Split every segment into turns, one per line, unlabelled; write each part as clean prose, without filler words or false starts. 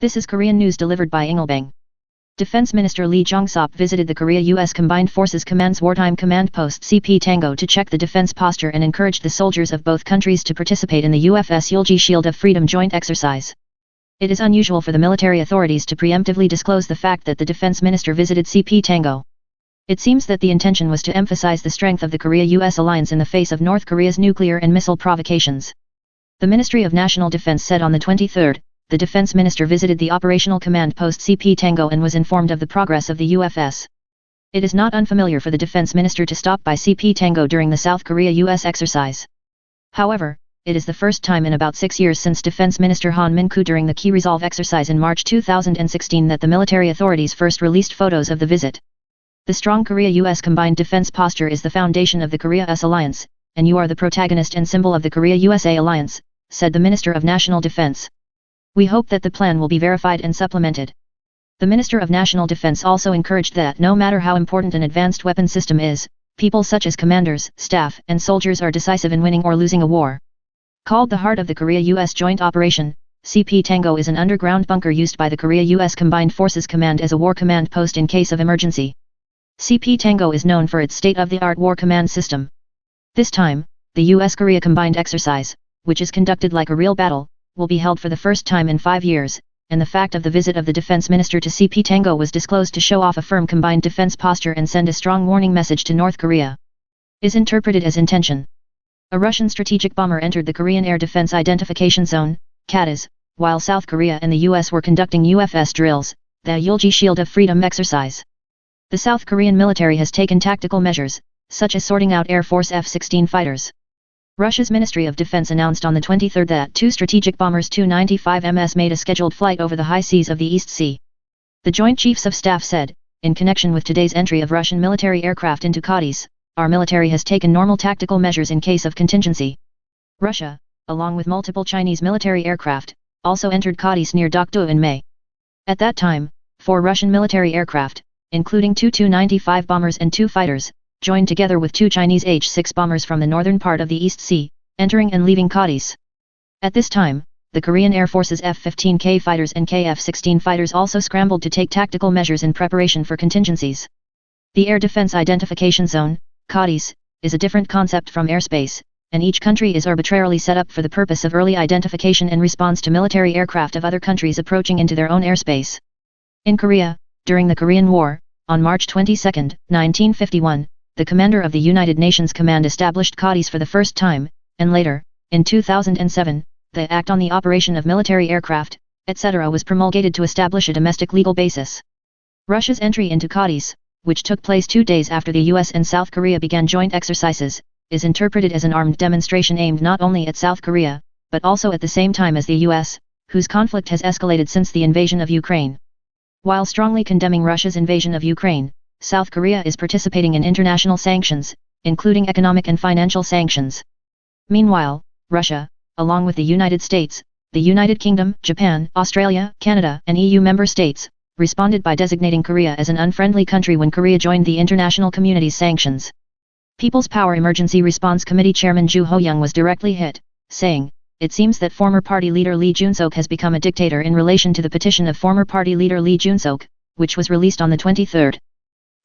This is Korean news delivered by InGilBang. Defense Minister Lee Jae-myung visited the Korea-US Combined Forces Command's wartime command post CP Tango to check the defense posture and encouraged the soldiers of both countries to participate in the UFS Gyeonggi Shield of Freedom joint exercise. It is unusual for the military authorities to preemptively disclose the fact that the defense minister visited CP Tango. It seems that the intention was to emphasize the strength of the Korea-US alliance in the face of North Korea's nuclear and missile provocations. The Ministry of National Defense said on the 23rd, the defense minister visited the operational command post CP Tango and was informed of the progress of the UFS. It is not unfamiliar for the defense minister to stop by CP Tango during the South Korea-US exercise. However, it is the first time in about 6 years since Defense Minister Han Min-koo during the Key Resolve exercise in March 2016 that the military authorities first released photos of the visit. The strong Korea-US combined defense posture is the foundation of the Korea-US alliance, and you are the protagonist and symbol of the Korea-USA alliance, said the Minister of National Defense. We hope that the plan will be verified and supplemented. The Minister of National Defense also encouraged that no matter how important an advanced weapon system is, people such as commanders, staff, and soldiers are decisive in winning or losing a war. Called the heart of the Korea-US joint operation, CP Tango is an underground bunker used by the Korea-US Combined Forces Command as a war command post in case of emergency. CP Tango is known for its state-of-the-art war command system. This time, the US-Korea combined exercise, which is conducted like a real battle, will be held for the first time in 5 years, and the fact of the visit of the defense minister to CP Tango was disclosed to show off a firm combined defense posture and send a strong warning message to North Korea. Is interpreted as intention. A Russian strategic bomber entered the Korean Air Defense Identification Zone, Kadiz, while South Korea and the US were conducting UFS drills, the Gyeonggi Shield of Freedom exercise. The South Korean military has taken tactical measures, such as sorting out Air Force F-16 fighters. Russia's Ministry of Defense announced on the 23rd that 2 strategic bombers Tu-95MS made a scheduled flight over the high seas of the East Sea. The Joint Chiefs of Staff said, in connection with today's entry of Russian military aircraft into Kadiz, our military has taken normal tactical measures in case of contingency. Russia, along with multiple Chinese military aircraft, also entered Kadiz near Gyeonggi-do in May. At that time, 4 Russian military aircraft, including 2 Tu-95 bombers and 2 fighters, joined together with 2 Chinese H-6 bombers from the northern part of the East Sea, entering and leaving Kadiz. At this time, the Korean Air Force's F-15K fighters and KF-16 fighters also scrambled to take tactical measures in preparation for contingencies. The Air Defense Identification Zone, Kadiz, is a different concept from airspace, and each country is arbitrarily set up for the purpose of early identification and response to military aircraft of other countries approaching into their own airspace. In Korea, during the Korean War, on March 22, 1951, the commander of the United Nations Command established Kadiz for the first time, and later, in 2007, the Act on the Operation of Military Aircraft, etc. was promulgated to establish a domestic legal basis. Russia's entry into Kadiz, which took place 2 days after the US and South Korea began joint exercises, is interpreted as an armed demonstration aimed not only at South Korea, but also at the same time as the US, whose conflict has escalated since the invasion of Ukraine. While strongly condemning Russia's invasion of Ukraine, South Korea is participating in international sanctions, including economic and financial sanctions. Meanwhile, Russia, along with the United States, the United Kingdom, Japan, Australia, Canada, and EU member states, responded by designating Korea as an unfriendly country when Korea joined the international community's sanctions. People's Power Emergency Response Committee Chairman Joo Ho-young was directly hit, saying, "It seems that former party leader Lee Jae-myung has become a dictator in relation to the petition of former party leader Lee Jae-myung, which was released on the 23rd.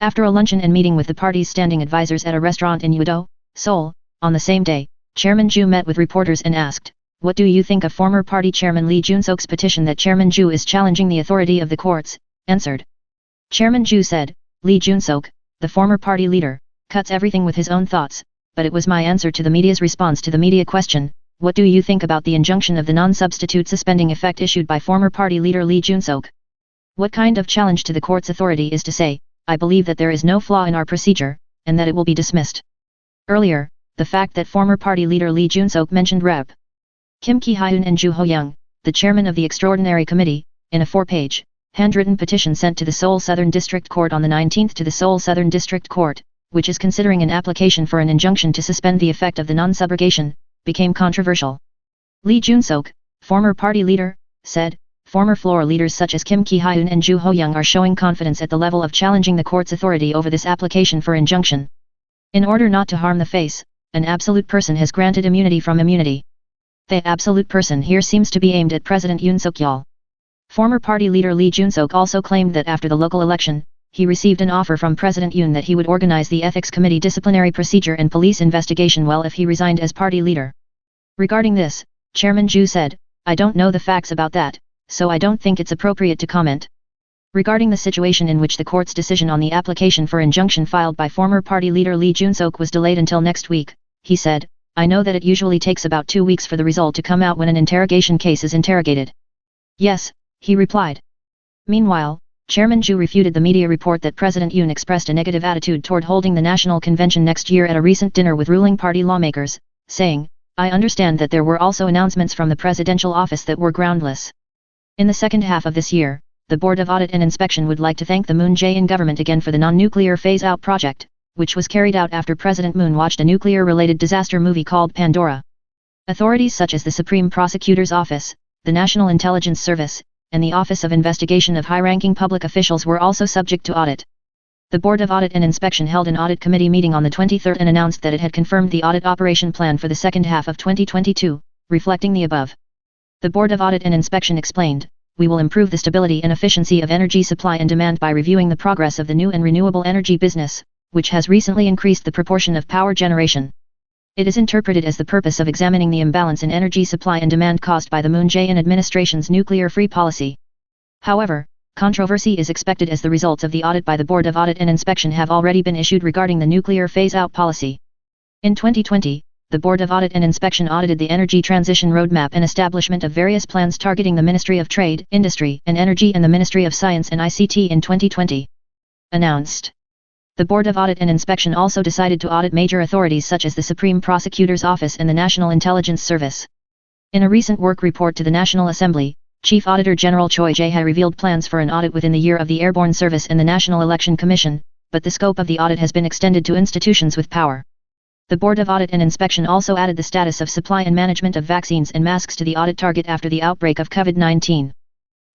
After a luncheon and meeting with the party's standing advisors at a restaurant in Gyeonggi-do, Seoul, on the same day, Chairman Joo met with reporters and asked, "What do you think of former party chairman Lee Jae-myung's petition that Chairman Joo is challenging the authority of the courts?" Answered. Chairman Joo said, "Lee Jae-myung, the former party leader, cuts everything with his own thoughts, but it was my answer to the media's response to the media question, what do you think about the injunction of the non-substitute suspending effect issued by former party leader Lee Jae-myung? What kind of challenge to the court's authority is to say, I believe that there is no flaw in our procedure, and that it will be dismissed." Earlier, the fact that former party leader Lee Jae-myung mentioned Rep. Kim Ki-hyun and Joo Ho-young, the chairman of the Extraordinary Committee, in a 4-page, handwritten petition sent to the Seoul Southern District Court on the 19th to the Seoul Southern District Court, which is considering an application for an injunction to suspend the effect of the non-subrogation, became controversial. Lee Jae-myung, former party leader, said, "Former floor leaders such as Kim Ki-hyun and Joo Ho-young are showing confidence at the level of challenging the court's authority over this application for injunction. In order not to harm the face, an absolute person has granted immunity from immunity. The absolute person here seems to be aimed at President Yoon Suk-yeol. Former party leader Lee Jae-myung also claimed that after the local election, he received an offer from President Yoon that he would organize the Ethics Committee disciplinary procedure and police investigation well if he resigned as party leader. Regarding this, Chairman Ju said, "I don't know the facts about that, so I don't think it's appropriate to comment." Regarding the situation in which the court's decision on the application for injunction filed by former party leader Lee Jae-myung was delayed until next week, he said, "I know that it usually takes about 2 weeks for the result to come out when an interrogation case is interrogated." "Yes," he replied. Meanwhile, Chairman Ju refuted the media report that President Yoon expressed a negative attitude toward holding the national convention next year at a recent dinner with ruling party lawmakers, saying, "I understand that there were also announcements from the presidential office that were groundless." In the second half of this year, the Board of Audit and Inspection would like to thank the Moon Jae-in government again for the non-nuclear phase-out project, which was carried out after President Moon watched a nuclear-related disaster movie called Pandora. Authorities such as the Supreme Prosecutor's Office, the National Intelligence Service, and the Office of Investigation of high-ranking public officials were also subject to audit. The Board of Audit and Inspection held an audit committee meeting on the 23rd and announced that it had confirmed the audit operation plan for the second half of 2022, reflecting the above. The Board of Audit and Inspection explained, "We will improve the stability and efficiency of energy supply and demand by reviewing the progress of the new and renewable energy business, which has recently increased the proportion of power generation." It is interpreted as the purpose of examining the imbalance in energy supply and demand caused by the Moon Jae-in administration's nuclear-free policy. However, controversy is expected as the results of the audit by the Board of Audit and Inspection have already been issued regarding the nuclear phase-out policy. In 2020, the Board of Audit and Inspection audited the energy transition roadmap and establishment of various plans targeting the Ministry of Trade, Industry and Energy and the Ministry of Science and ICT in 2020. Announced. The Board of Audit and Inspection also decided to audit major authorities such as the Supreme Prosecutor's Office and the National Intelligence Service. In a recent work report to the National Assembly, Chief Auditor General Choi Jae-ha revealed plans for an audit within the year of the Airborne Service and the National Election Commission, but the scope of the audit has been extended to institutions with power. The Board of Audit and Inspection also added the status of supply and management of vaccines and masks to the audit target after the outbreak of COVID-19.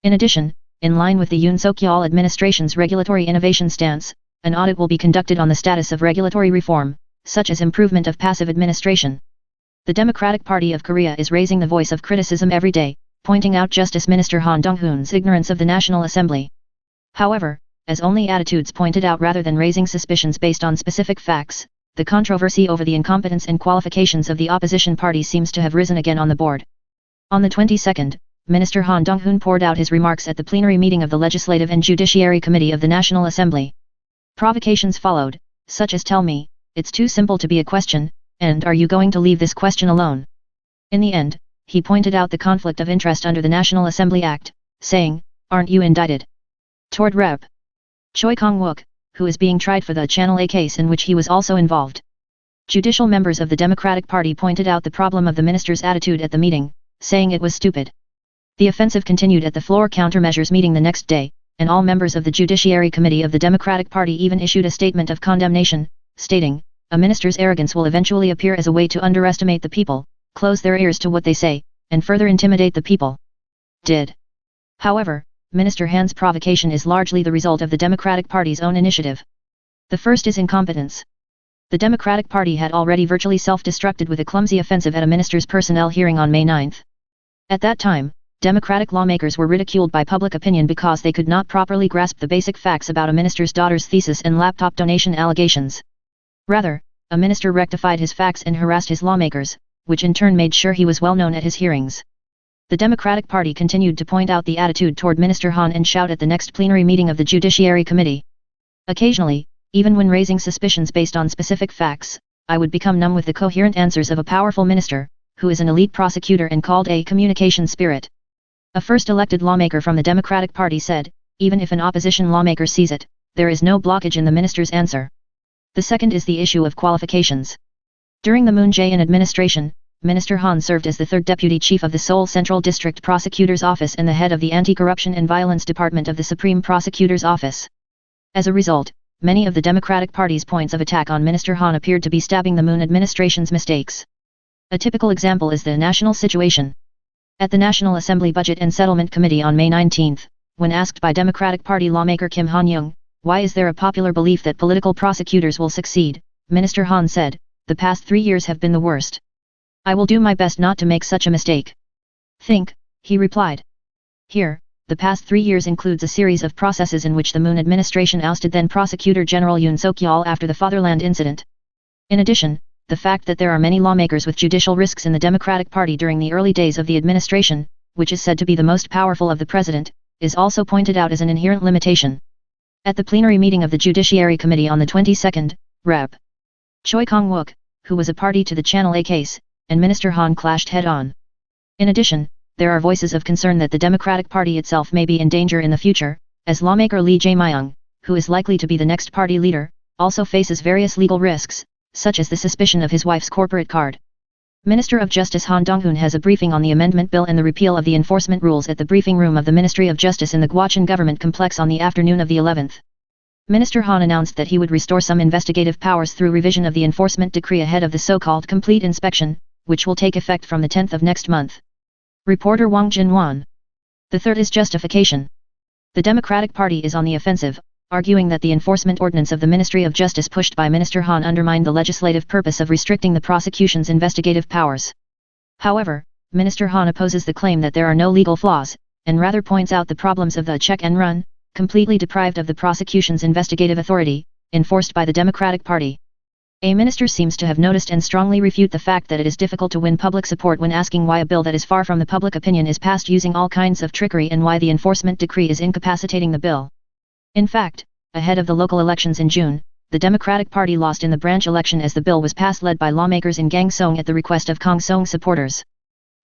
In addition, in line with the Yoon Suk-yeol administration's regulatory innovation stance, an audit will be conducted on the status of regulatory reform, such as improvement of passive administration. The Democratic Party of Korea is raising the voice of criticism every day, pointing out Justice Minister Han Dong-hoon's ignorance of the National Assembly. However, as only attitudes pointed out rather than raising suspicions based on specific facts, the controversy over the incompetence and qualifications of the opposition party seems to have risen again on the board. On the 22nd, Minister Han Dong-hoon poured out his remarks at the plenary meeting of the Legislative and Judiciary Committee of the National Assembly. Provocations followed, such as "Tell me, it's too simple to be a question," and "Are you going to leave this question alone?" In the end, he pointed out the conflict of interest under the National Assembly Act, saying, "Aren't you indicted?" Toward Rep. Choi Kong-wook, who is being tried for the Channel A case in which he was also involved. Judicial members of the Democratic Party pointed out the problem of the minister's attitude at the meeting, saying it was stupid. The offensive continued at the floor countermeasures meeting the next day, and all members of the Judiciary Committee of the Democratic Party even issued a statement of condemnation, stating, "A minister's arrogance will eventually appear as a way to underestimate the people, close their ears to what they say, and further intimidate the people." Did. However, Minister Han's provocation is largely the result of the Democratic Party's own initiative. The first is incompetence. The Democratic Party had already virtually self-destructed with a clumsy offensive at a minister's personnel hearing on May 9. At that time, Democratic lawmakers were ridiculed by public opinion because they could not properly grasp the basic facts about a minister's daughter's thesis and laptop donation allegations. Rather, a minister rectified his facts and harassed his lawmakers, which in turn made sure he was well known at his hearings. The Democratic Party continued to point out the attitude toward Minister Han and shout at the next plenary meeting of the Judiciary Committee. Occasionally, even when raising suspicions based on specific facts, I would become numb with the coherent answers of a powerful minister, who is an elite prosecutor and called a communication spirit. A first-elected lawmaker from the Democratic Party said, "Even if an opposition lawmaker sees it, there is no blockage in the minister's answer." The second is the issue of qualifications. During the Moon Jae-in administration, Minister Han served as the third deputy chief of the Seoul Central District Prosecutor's Office and the head of the Anti-Corruption and Violence Department of the Supreme Prosecutor's Office. As a result, many of the Democratic Party's points of attack on Minister Han appeared to be stabbing the Moon administration's mistakes. A typical example is the national situation. At the National Assembly Budget and Settlement Committee on May 19, when asked by Democratic Party lawmaker Kim Han-young, "Why is there a popular belief that political prosecutors will succeed?" Minister Han said, "The past 3 years have been the worst. I will do my best not to make such a mistake." "Think," he replied. Here, the past 3 years includes a series of processes in which the Moon administration ousted then Prosecutor General Yoon Suk-yeol after the Fatherland incident. In addition, the fact that there are many lawmakers with judicial risks in the Democratic Party during the early days of the administration, which is said to be the most powerful of the president, is also pointed out as an inherent limitation. At the plenary meeting of the Judiciary Committee on the 22nd, Rep. Choi Kong-wook, who was a party to the Channel A case, and Minister Han clashed head-on. In addition, there are voices of concern that the Democratic Party itself may be in danger in the future, as lawmaker Lee Jae-myung, who is likely to be the next party leader, also faces various legal risks, such as the suspicion of his wife's corporate card. Minister of Justice Han Dong-hoon has a briefing on the amendment bill and the repeal of the enforcement rules at the briefing room of the Ministry of Justice in the Gwacheon Government Complex on the afternoon of the 11th. Minister Han announced that he would restore some investigative powers through revision of the enforcement decree ahead of the so-called complete inspection, which will take effect from the 10th of next month. Reporter Wang Jin-won. The third is justification. The Democratic Party is on the offensive, arguing that the enforcement ordinance of the Ministry of Justice pushed by Minister Han undermined the legislative purpose of restricting the prosecution's investigative powers. However, Minister Han opposes the claim that there are no legal flaws, and rather points out the problems of the check and run, completely deprived of the prosecution's investigative authority, enforced by the Democratic Party. A minister seems to have noticed and strongly refute the fact that it is difficult to win public support when asking why a bill that is far from the public opinion is passed using all kinds of trickery and why the enforcement decree is incapacitating the bill. In fact, ahead of the local elections in June, the Democratic Party lost in the branch election as the bill was passed led by lawmakers in Gangseong at the request of Kang Song supporters.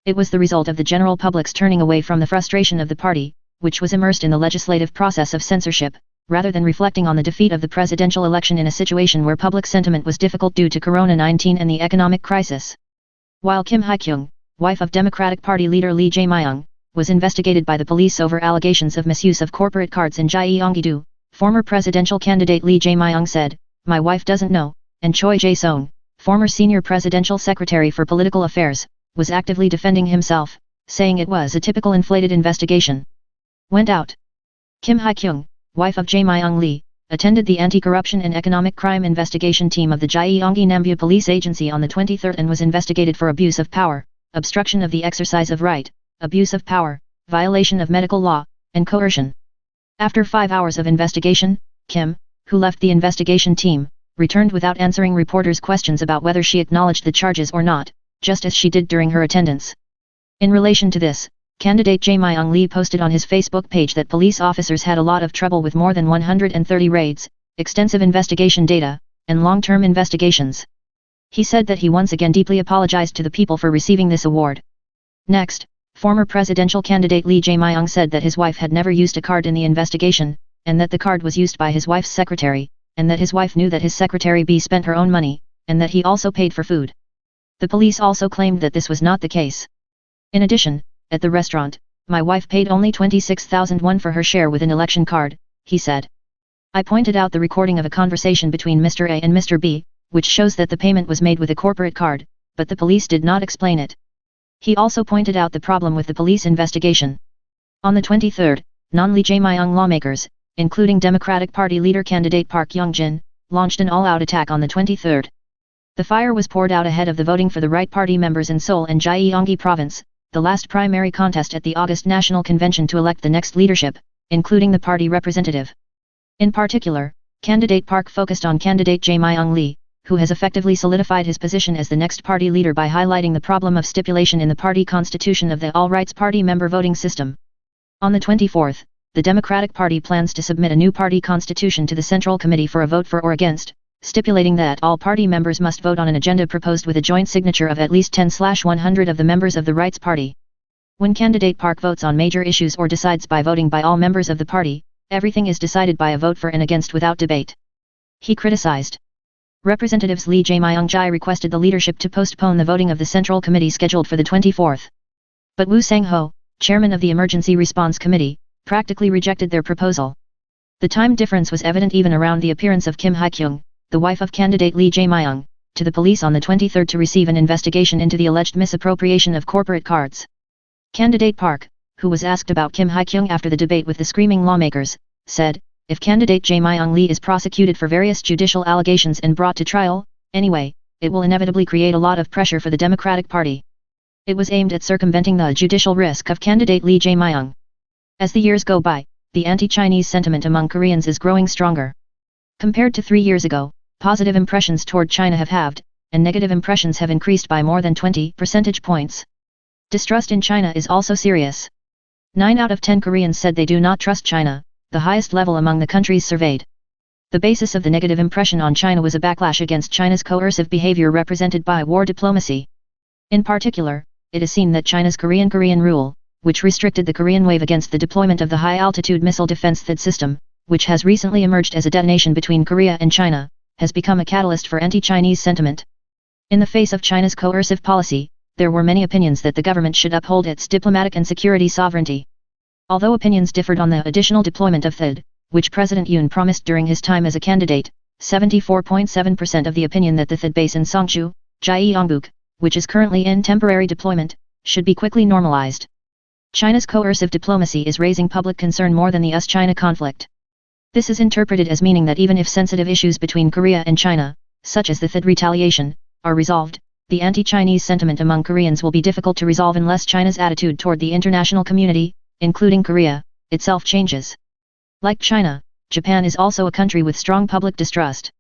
It was the result of the general public's turning away from the frustration of the party, which was immersed in the legislative process of censorship, rather than reflecting on the defeat of the presidential election in a situation where public sentiment was difficult due to Corona-19 and the economic crisis. While Kim Hye-kyung, wife of Democratic Party leader Lee Jae-myung, was investigated by the police over allegations of misuse of corporate cards in Gyeonggi-do, former presidential candidate Lee Jae-myung said, "My wife doesn't know," and Choi Jae-sung, former senior presidential secretary for political affairs, was actively defending himself, saying it was a typical inflated investigation. Went out. Kim Hye-kyung, wife of Jae-myung Lee, attended the Anti-Corruption and Economic Crime Investigation Team of the Gyeonggi Nambu Police Agency on the 23rd and was investigated for abuse of power, obstruction of the exercise of right, abuse of power, violation of medical law, and coercion. After 5 hours of investigation, Kim, who left the investigation team, returned without answering reporters' questions about whether she acknowledged the charges or not, just as she did during her attendance. In relation to this, candidate Jae-myung Lee posted on his Facebook page that police officers had a lot of trouble with more than 130 raids, extensive investigation data, and long-term investigations. He said that he once again deeply apologized to the people for receiving this award. Next, former presidential candidate Lee Jae-myung said that his wife had never used a card in the investigation, and that the card was used by his wife's secretary, and that his wife knew that his secretary B spent her own money, and that he also paid for food. The police also claimed that this was not the case. In addition, at the restaurant, "My wife paid only 26,001 for her share with an election card," he said. I pointed out the recording of a conversation between Mr. A and Mr. B, which shows that the payment was made with a corporate card, but the police did not explain it. He also pointed out the problem with the police investigation. On the 23rd, non-Lee Jae-myung lawmakers, including Democratic Party leader candidate Park Young-jin, launched an all-out attack on the 23rd. The fire was poured out ahead of the voting for the Right Party members in Seoul and Gyeonggi Province, the last primary contest at the August National Convention to elect the next leadership, including the party representative. In particular, candidate Park focused on candidate Jae-myung Lee, who has effectively solidified his position as the next party leader by highlighting the problem of stipulation in the party constitution of the All Rights Party member voting system. On the 24th, the Democratic Party plans to submit a new party constitution to the Central Committee for a vote for or against, stipulating that all party members must vote on an agenda proposed with a joint signature of at least 10/100 of the members of the Rights Party. When candidate Park votes on major issues or decides by voting by all members of the party, everything is decided by a vote for and against without debate. He criticized. Representatives Lee Jae-myung requested the leadership to postpone the voting of the Central Committee scheduled for the 24th. But Woo Sang-ho, chairman of the Emergency Response Committee, practically rejected their proposal. The time difference was evident even around the appearance of Kim Hye-kyung, the wife of candidate Lee Jae-myung, to the police on the 23rd to receive an investigation into the alleged misappropriation of corporate cards. Candidate Park, who was asked about Kim Hye-kyung after the debate with the screaming lawmakers, said, "If candidate Jae-myung Lee is prosecuted for various judicial allegations and brought to trial, anyway, it will inevitably create a lot of pressure for the Democratic Party." It was aimed at circumventing the judicial risk of candidate Lee Jae-myung. As the years go by, the anti-Chinese sentiment among Koreans is growing stronger. Compared to 3 years ago, positive impressions toward China have halved, and negative impressions have increased by more than 20 percentage points. Distrust in China is also serious. 9 out of 10 Koreans said they do not trust China, the highest level among the countries surveyed. The basis of the negative impression on China was a backlash against China's coercive behavior represented by war diplomacy. In particular, it is seen that China's Korean rule, which restricted the Korean wave against the deployment of the high-altitude missile defense THAAD system, which has recently emerged as a detonation between Korea and China, has become a catalyst for anti-Chinese sentiment. In the face of China's coercive policy, there were many opinions that the government should uphold its diplomatic and security sovereignty. Although opinions differed on the additional deployment of THAAD, which President Yoon promised during his time as a candidate, 74.7% of the opinion that the THAAD base in Songju, Gyeongbuk, which is currently in temporary deployment, should be quickly normalized. China's coercive diplomacy is raising public concern more than the US-China conflict. This is interpreted as meaning that even if sensitive issues between Korea and China, such as the THAAD retaliation, are resolved, the anti-Chinese sentiment among Koreans will be difficult to resolve unless China's attitude toward the international community, including Korea, itself changes. Like China, Japan is also a country with strong public distrust.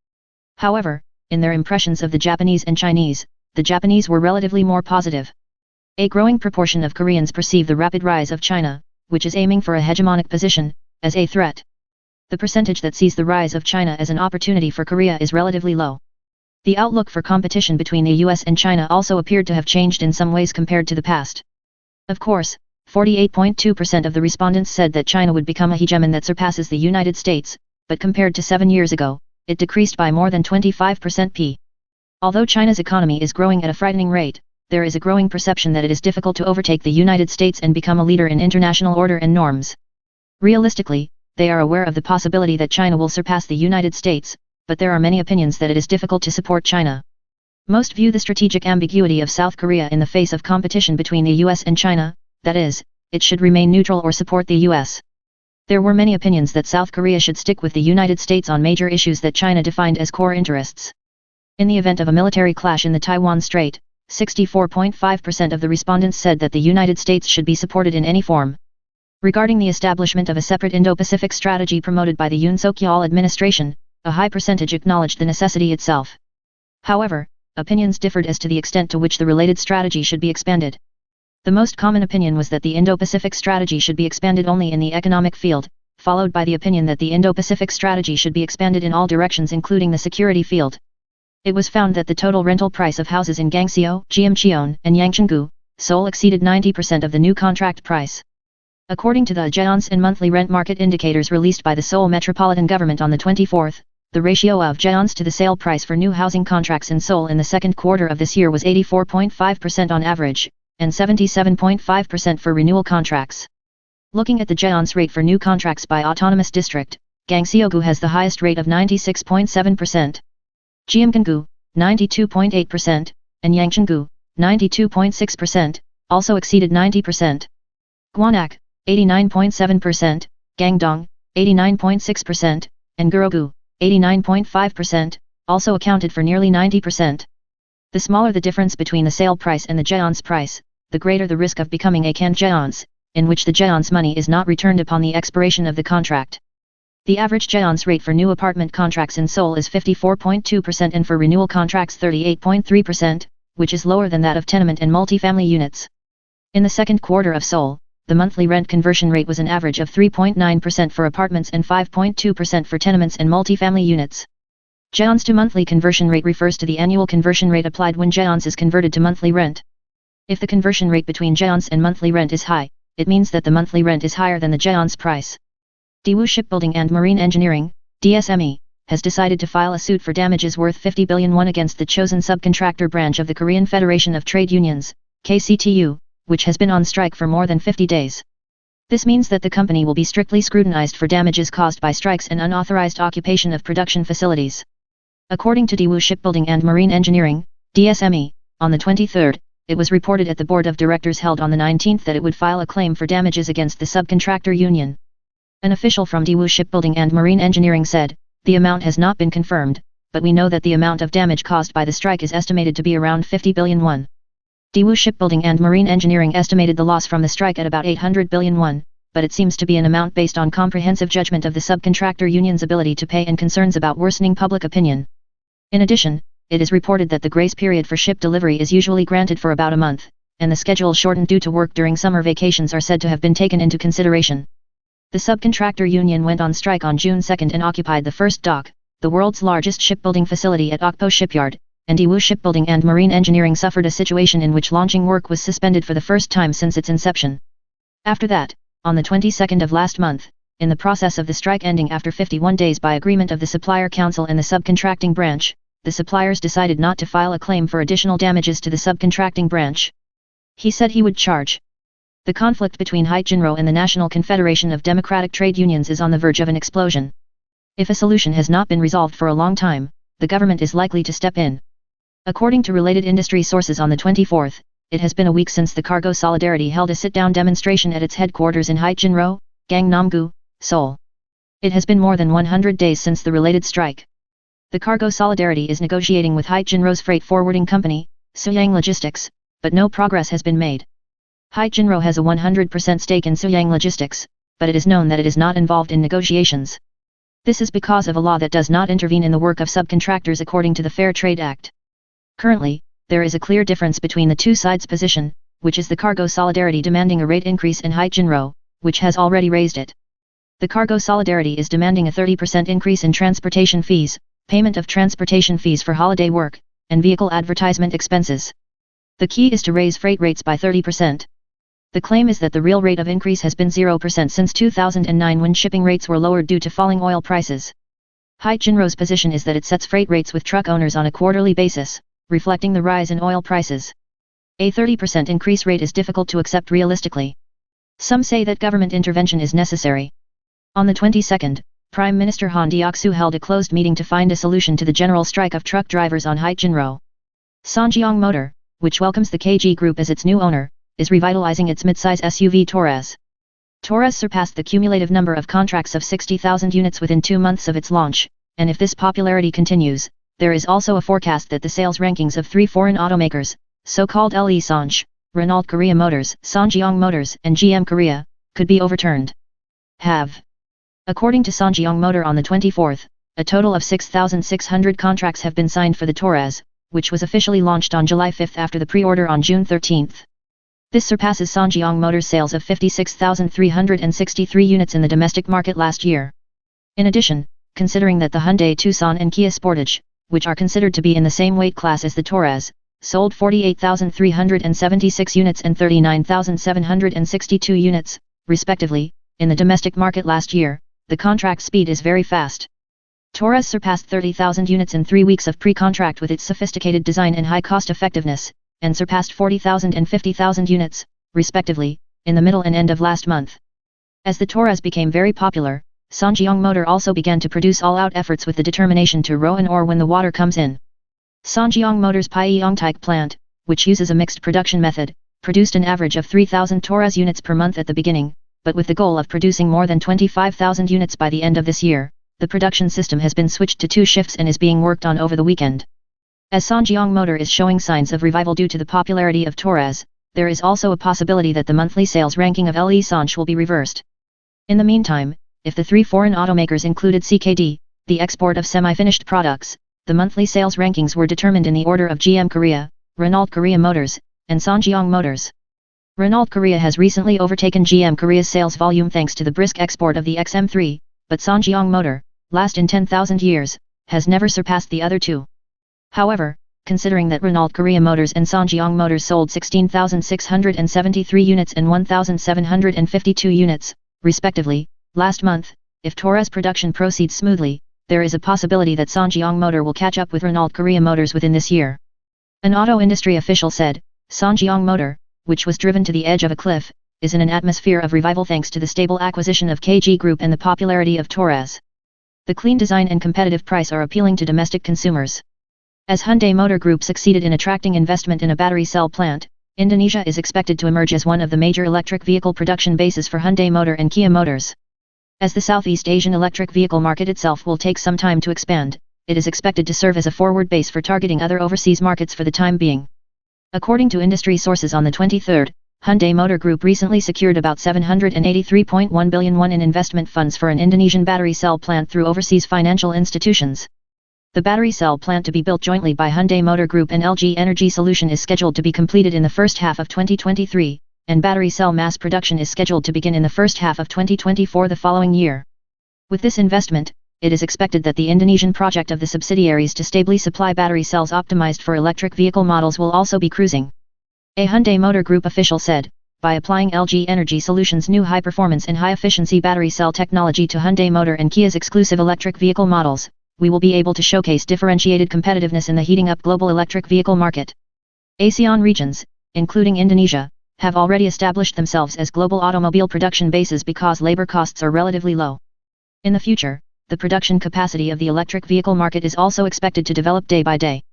However, in their impressions of the Japanese and Chinese, the Japanese were relatively more positive. A growing proportion of Koreans perceive the rapid rise of China, which is aiming for a hegemonic position, as a threat. The percentage that sees the rise of China as an opportunity for Korea is relatively low. The outlook for competition between the US and China also appeared to have changed in some ways compared to the past. Of course, 48.2% of the respondents said that China would become a hegemon that surpasses the United States, but compared to 7 years ago, it decreased by more than 25%. Although China's economy is growing at a frightening rate, there is a growing perception that it is difficult to overtake the United States and become a leader in international order and norms. Realistically, they are aware of the possibility that China will surpass the United States, but there are many opinions that it is difficult to support China. Most view the strategic ambiguity of South Korea in the face of competition between the US and China, that is, it should remain neutral or support the US. There were many opinions that South Korea should stick with the United States on major issues that China defined as core interests. In the event of a military clash in the Taiwan Strait, 64.5% of the respondents said that the United States should be supported in any form. Regarding the establishment of a separate Indo-Pacific strategy promoted by the Yoon Suk-yeol administration, a high percentage acknowledged the necessity itself. However, opinions differed as to the extent to which the related strategy should be expanded. The most common opinion was that the Indo-Pacific strategy should be expanded only in the economic field, followed by the opinion that the Indo-Pacific strategy should be expanded in all directions including the security field. It was found that the total rental price of houses in Gyeonggi-do, Gyeonggi-do, and Yangcheon-gu, Seoul exceeded 90% of the new contract price. According to the Jeonse and monthly rent market indicators released by the Seoul Metropolitan Government on the 24th, the ratio of Jeonse to the sale price for new housing contracts in Seoul in the second quarter of this year was 84.5% on average, and 77.5% for renewal contracts. Looking at the Jeonse rate for new contracts by autonomous district, Gyeonggi-do has the highest rate of 96.7%. Gyeonggi-do, 92.8%, and Yangcheon-gu, 92.6%, also exceeded 90%. Gwanak, 89.7%, Gangdong, 89.6%, and Guro-gu, 89.5%, also accounted for nearly 90%. The smaller the difference between the sale price and the Jeonse price, the greater the risk of becoming a canned Jeonse, in which the Jeonse money is not returned upon the expiration of the contract. The average Jeonse rate for new apartment contracts in Seoul is 54.2% and for renewal contracts 38.3%, which is lower than that of tenement and multifamily units. In the second quarter of Seoul, the monthly rent conversion rate was an average of 3.9% for apartments and 5.2% for tenements and multifamily units. Jeonse to monthly conversion rate refers to the annual conversion rate applied when Jeonse is converted to monthly rent. If the conversion rate between Jeonse and monthly rent is high, it means that the monthly rent is higher than the Jeonse price. Daewoo Shipbuilding and Marine Engineering, DSME, has decided to file a suit for damages worth 50 billion won against the chosen subcontractor branch of the Korean Federation of Trade Unions, KCTU, which has been on strike for more than 50 days. This means that the company will be strictly scrutinized for damages caused by strikes and unauthorized occupation of production facilities. According to Daewoo Shipbuilding and Marine Engineering, DSME, on the 23rd, it was reported at the board of directors held on the 19th that it would file a claim for damages against the subcontractor union. An official from Daewoo Shipbuilding and Marine Engineering said, "The amount has not been confirmed, but we know that the amount of damage caused by the strike is estimated to be around 50 billion won. Daewoo Shipbuilding and Marine Engineering estimated the loss from the strike at about 800 billion won, but it seems to be an amount based on comprehensive judgment of the subcontractor union's ability to pay and concerns about worsening public opinion. In addition, it is reported that the grace period for ship delivery is usually granted for about a month, and the schedule shortened due to work during summer vacations are said to have been taken into consideration. The subcontractor union went on strike on June 2 and occupied the first dock, the world's largest shipbuilding facility at Okpo Shipyard, and Daewoo Shipbuilding and Marine Engineering suffered a situation in which launching work was suspended for the first time since its inception. After that, on the 22nd of last month, in the process of the strike ending after 51 days by agreement of the Supplier Council and the subcontracting branch, the suppliers decided not to file a claim for additional damages to the subcontracting branch. He said he would charge. The conflict between Hye-kyung and the National Confederation of Democratic Trade Unions is on the verge of an explosion. If a solution has not been resolved for a long time, the government is likely to step in. According to related industry sources on the 24th, it has been a week since the Cargo Solidarity held a sit-down demonstration at its headquarters in Hye-kyung, Gangnam-gu, Seoul. It has been more than 100 days since the related strike. The Cargo Solidarity is negotiating with Hye-kyung's freight forwarding company, Suyang Logistics, but no progress has been made. Hye-kyung has a 100% stake in Suyang Logistics, but it is known that it is not involved in negotiations. This is because of a law that does not intervene in the work of subcontractors according to the Fair Trade Act. Currently, there is a clear difference between the two sides' position, which is the Cargo Solidarity demanding a rate increase and Hye-kyung, which has already raised it. The Cargo Solidarity is demanding a 30% increase in transportation fees, payment of transportation fees for holiday work, and vehicle advertisement expenses. The key is to raise freight rates by 30%. The claim is that the real rate of increase has been 0% since 2009 when shipping rates were lowered due to falling oil prices. Hye-kyung's position is that it sets freight rates with truck owners on a quarterly basis, reflecting the rise in oil prices. A 30% increase rate is difficult to accept realistically. Some say that government intervention is necessary. On the 22nd, Prime Minister Han Deok-soo held a closed meeting to find a solution to the general strike of truck drivers on Hye-kyung. Songjiang Motor, which welcomes the KG Group as its new owner, is revitalizing its midsize SUV Taurus. Taurus surpassed the cumulative number of contracts of 60,000 units within 2 months of its launch, and if this popularity continues, there is also a forecast that the sales rankings of 3 foreign automakers, so-called Lee Jae-myeong, Renault Korea Motors, Songjiang Motors, and GM Korea, could be overturned. Have. According to Songjiang Motor on the 24th, a total of 6,600 contracts have been signed for the Taurus, which was officially launched on July 5 after the pre-order on June 13. This surpasses Songjiang Motor's sales of 56,363 units in the domestic market last year. In addition, considering that the Hyundai Tucson and Kia Sportage, which are considered to be in the same weight class as the Taurus, sold 48,376 units and 39,762 units, respectively, in the domestic market last year, the contract speed is very fast. Taurus surpassed 30,000 units in 3 weeks of pre-contract with its sophisticated design and high cost effectiveness, and surpassed 40,000 and 50,000 units, respectively, in the middle and end of last month. As the Taurus became very popular, Songjiang Motor also began to produce all-out efforts with the determination to row an oar when the water comes in. Songjiang Motor's Pyeongtaek plant, which uses a mixed production method, produced an average of 3,000 Taurus units per month at the beginning, but with the goal of producing more than 25,000 units by the end of this year, the production system has been switched to 2 shifts and is being worked on over the weekend. As Songjiang Motor is showing signs of revival due to the popularity of Taurus, there is also a possibility that the monthly sales ranking of Lee Jae-myung will be reversed. In the meantime, if the 3 foreign automakers included CKD, the export of semi-finished products, the monthly sales rankings were determined in the order of GM Korea, Renault Korea Motors, and Songjiang Motors. Renault Korea has recently overtaken GM Korea's sales volume thanks to the brisk export of the XM3, but Songjiang Motor, last in 10,000 years, has never surpassed the other two. However, considering that Renault Korea Motors and Songjiang Motors sold 16,673 units and 1,752 units, respectively, last month, if Taurus production proceeds smoothly, there is a possibility that Songjiang Motor will catch up with Renault Korea Motors within this year. An auto industry official said, Songjiang Motor, which was driven to the edge of a cliff, is in an atmosphere of revival thanks to the stable acquisition of KG Group and the popularity of Taurus. The clean design and competitive price are appealing to domestic consumers. As Hyundai Motor Group succeeded in attracting investment in a battery cell plant, Indonesia is expected to emerge as one of the major electric vehicle production bases for Hyundai Motor and Kia Motors. As the Southeast Asian electric vehicle market itself will take some time to expand, it is expected to serve as a forward base for targeting other overseas markets for the time being. According to industry sources on the 23rd, Hyundai Motor Group recently secured about 783.1 billion won in investment funds for an Indonesian battery cell plant through overseas financial institutions. The battery cell plant to be built jointly by Hyundai Motor Group and LG Energy Solution is scheduled to be completed in the first half of 2023, and battery cell mass production is scheduled to begin in the first half of 2024 the following year. With this investment, it is expected that the Indonesian project of the subsidiaries to stably supply battery cells optimized for electric vehicle models will also be cruising. A Hyundai Motor Group official said, by applying LG Energy Solutions' new high-performance and high-efficiency battery cell technology to Hyundai Motor and Kia's exclusive electric vehicle models, we will be able to showcase differentiated competitiveness in the heating up global electric vehicle market. ASEAN regions, including Indonesia, have already established themselves as global automobile production bases because labor costs are relatively low. In the future, the production capacity of the electric vehicle market is also expected to develop day by day.